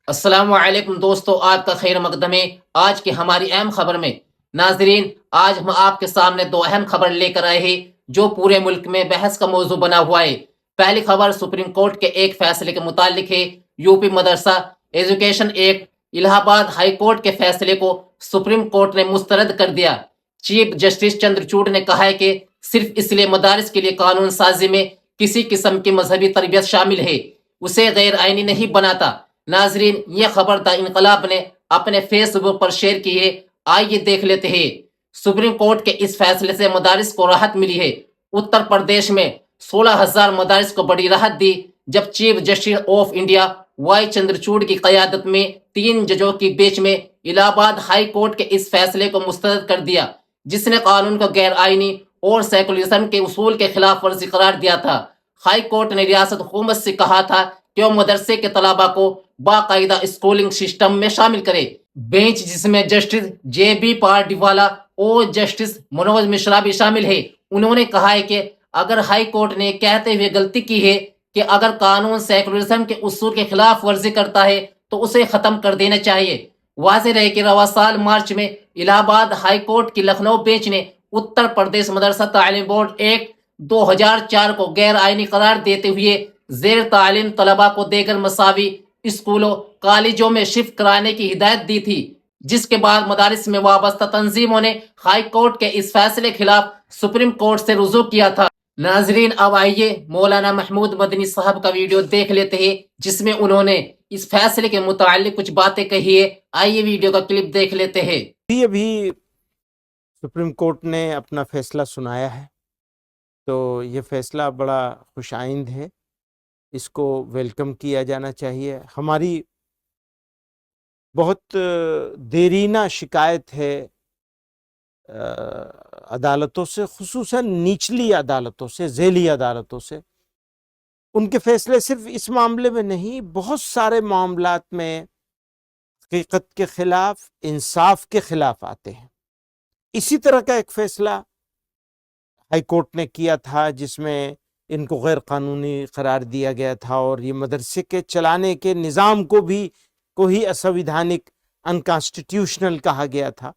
السلام علیکم دوستو، آپ کا خیر مقدم ہے آج کی ہماری اہم خبر میں۔ ناظرین، آج ہم آپ کے سامنے دو اہم خبر لے کر آئے ہیں جو پورے ملک میں بحث کا موضوع بنا ہوا ہے۔ پہلی خبر سپریم کورٹ کے ایک فیصلے کے متعلق ہے۔ یوپی مدرسہ ایجوکیشن ایکٹ الہ آباد ہائی کورٹ کے فیصلے کو سپریم کورٹ نے مسترد کر دیا۔ چیف جسٹس چندرچوڑ نے کہا ہے کہ صرف اس لیے مدارس کے لیے قانون سازی میں کسی قسم کی مذہبی تربیت شامل ہے اسے غیر آئینی نہیں بناتا۔ ناظرین، یہ خبر دا انقلاب نے اپنے فیس بک پر شیئر کی ہے، آئیے دیکھ لیتے ہیں۔ سپریم کورٹ کے اس فیصلے سے مدارس کو راحت ملی ہے۔ اتر پردیش میں 16,000 مدارس کو بڑی راحت دی جب chief justice of India Y Chandrachud کی قیادت میں 3 ججوں کی بینچ میں الہ آباد ہائی کورٹ کے اس فیصلے کو مسترد کر دیا جس نے قانون کو غیر آئینی اور سیکولرزم کے اصول کے خلاف ورزی قرار دیا تھا۔ ہائی کورٹ نے ریاست حکومت سے کہا تھا کہ وہ مدرسے کے طلباء کو باقاعدہ اسکولنگ سسٹم میں شامل کرے۔ بینچ جس میں جسٹس جے بی پارڈیوالا اور جسٹس منوج مشرا بھی شامل ہے، انہوں نے کہا ہے کہ اگر ہائی کورٹ نے کہتے ہوئے غلطی کی ہے کہ اگر قانون سیکولرزم کے اصول کے خلاف ورزی کرتا ہے تو اسے ختم کر دینا چاہیے۔ واضح رہے کہ رواں سال مارچ میں الہ آباد ہائی کورٹ کی لکھنؤ بینچ نے اتر پردیش مدرسہ تعلیم بورڈ ایکٹ 2004 کو غیر آئینی قرار دیتے ہوئے زیر تعلیم طلباء کو دیگر مساوی اسکولوں کالجوں میں شفٹ کرانے کی ہدایت دی تھی، جس کے بعد مدارس میں وابستہ تنظیموں نے ہائی کورٹ کے اس فیصلے کے خلاف سپریم کورٹ سے رجوع کیا تھا۔ ناظرین، اب آئیے مولانا محمود مدنی صاحب کا ویڈیو دیکھ لیتے ہیں جس میں انہوں نے اس فیصلے کے متعلق کچھ باتیں کہی ہے۔ آئیے ویڈیو کا کلپ دیکھ لیتے ہیں۔ ابھی سپریم کورٹ نے اپنا فیصلہ سنایا ہے تو یہ فیصلہ بڑا خوش آئند ہے، اس کو ویلکم کیا جانا چاہیے۔ ہماری بہت دیرینہ شکایت ہے عدالتوں سے، خصوصاً نچلی عدالتوں سے، ذیلی عدالتوں سے۔ ان کے فیصلے صرف اس معاملے میں نہیں، بہت سارے معاملات میں حقیقت کے خلاف، انصاف کے خلاف آتے ہیں۔ اسی طرح کا ایک فیصلہ ہائی کورٹ نے کیا تھا جس میں ان کو غیر قانونی قرار دیا گیا تھا اور یہ مدرسے کے چلانے کے نظام کو ہی اسویدھانک انکانسٹیٹیوشنل کہا گیا تھا۔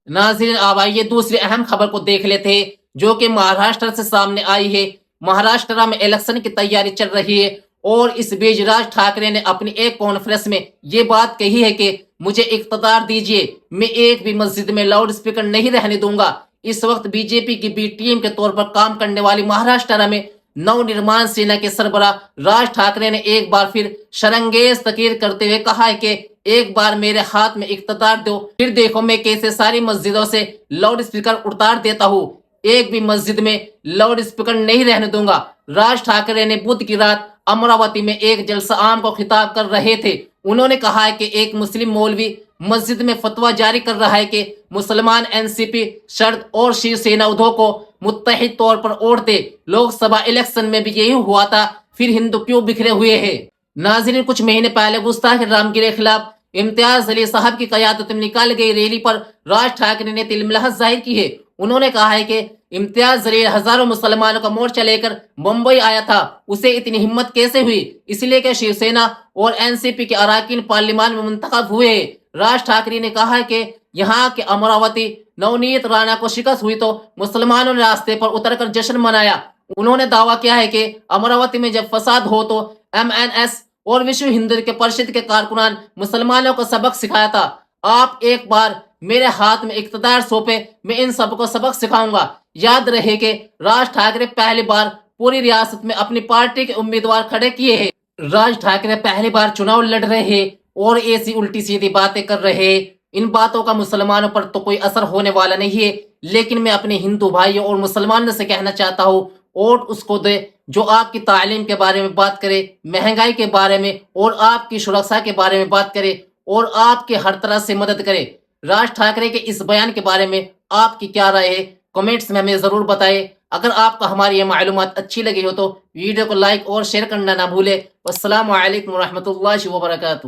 ناظرین، اب آئیے دوسری اہم خبر کو دیکھ لیتے ہیں جو کہ مہاراشٹر سے سامنے آئی ہے۔ مہاراشٹر میں الیکشن کی تیاری چل رہی ہے اور اس بیچ راج ٹھاکرے نے اپنی ایک کانفرنس میں یہ بات کہی ہے کہ مجھے اقتدار دیجیے، میں ایک بھی مسجد میں لاؤڈ اسپیکر نہیں رہنے دوں گا۔ اس وقت بی جے پی کی بی ٹیم کے طور پر کام کرنے والی مہاراشٹر میں نو نرمان سینا کے سربراہ راج ٹھاکرے نے ایک بار پھر شرنگیز تقریر کرتے ہوئے کہا ہے کہ ایک بار میرے ہاتھ میں اقتدار دو، پھر دیکھو میں کیسے ساری مسجدوں سے لاؤڈ اسپیکر اتار دیتا ہوں، ایک بھی مسجد میں لاؤڈ اسپیکر نہیں رہنے دوں گا۔ راج ٹھاکرے نے بدھ کی رات امراوتی میں ایک جلسہ عام کو خطاب کر رہے تھے۔ انہوں نے کہا ہے کہ ایک مسلم مولوی مسجد میں فتویٰ جاری کر رہا ہے کہ مسلمان این سی پی، شرد اور شیو سینا ادھو کو متحد طور پر ووٹ دے۔ لوک سبھا الیکشن میں بھی یہی ہوا تھا، پھر ہندو کیوں بکھرے ہوئے ہیں؟ ناظرین، کچھ مہینے پہلے گستاخ رام گیرے خلاف امتیاز علی صاحب کی قیادت میں نکالی گئی ریلی پر راج ٹھاکرے نے تل ملحت ظاہر کی ہے۔ انہوں نے کہا ہے کہ امتیاز علی ہزاروں مسلمانوں کا مورچہ لے کر ممبئی آیا تھا، اسے اتنی ہمت کیسے ہوئی؟ اس لیے کہ شیو سینا اور این سی پی کے اراکین پارلیمان میں منتخب ہوئے ہیں۔ راج ٹھاکرے نے کہا ہے کہ یہاں کے امراوتی نونیت رانا کو شکست ہوئی تو مسلمانوں نے راستے پر اتر کر جشن منایا۔ انہوں نے دعویٰ کیا ہے کہ امراوتی میں جب فساد ہو تو ایم این ایس اور وشو ہندو کے پرشد کے کارکنان مسلمانوں کو سبق سکھایا تھا۔ آپ ایک بار میرے ہاتھ میں اقتدار سونپے، میں ان سب کو سبق سکھاؤں گا۔ یاد رہے کہ راج ٹھاکرے پہلی بار پوری ریاست میں اپنی پارٹی کے امیدوار کھڑے کیے ہیں۔ راج ٹھاکرے پہلی بار چناؤ لڑ رہے ہیں اور ایسی الٹی سیدھی باتیں کر رہے ہیں۔ ان باتوں کا مسلمانوں پر تو کوئی اثر ہونے والا نہیں ہے، لیکن میں اپنے ہندو بھائیوں اور مسلمانوں سے کہنا چاہتا ہوں، ووٹ اس کو دے جو آپ کی تعلیم کے بارے میں بات کرے، مہنگائی کے بارے میں اور آپ کی سرکشا کے بارے میں بات کرے اور آپ کی ہر طرح سے مدد کرے۔ راج ٹھاکرے کے اس بیان کے بارے میں آپ کی کیا رائے ہے؟ کمنٹس میں ہمیں ضرور بتائیں۔ اگر آپ کو ہماری یہ معلومات اچھی لگی ہو تو ویڈیو کو لائک اور شیئر کرنا نہ بھولے۔ والسلام علیکم ورحمۃ اللہ وبرکاتہ۔